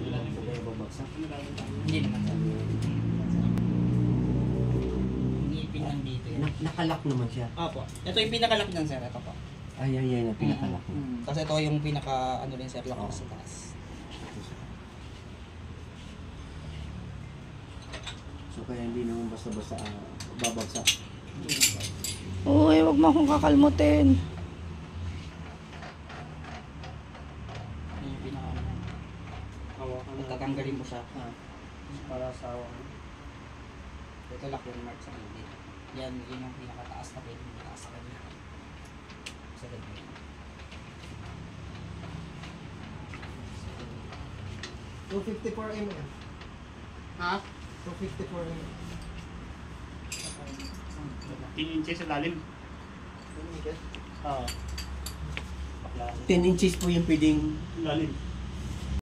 Kaya babagsak. Hindi naman sir. Ngipin lang dito yan. Nakalak naman siya. Opo. Ito yung pinakalock niyan sir. Ito po. Ay, na pinakalak niya. Kasi ito yung pinaka ano rin sir, lock sa taas. So kaya hindi naman basta-basta babagsak. Uy, wag mo akong kakalmutin. Yan yung pinaka ano. Hawakan na. Tatanggalin mo siya. Para sa hawakan. Ito lock yung mark sa gilid. Yan, yun yung pinakataas na pwede. Pinakataas sa kanya. Sa gilid. 254 mm. Ha? 254 mm. 10 inches sa lalim. Ano, Miguel? Oo. 10 inches po yung pwedeng Lalim.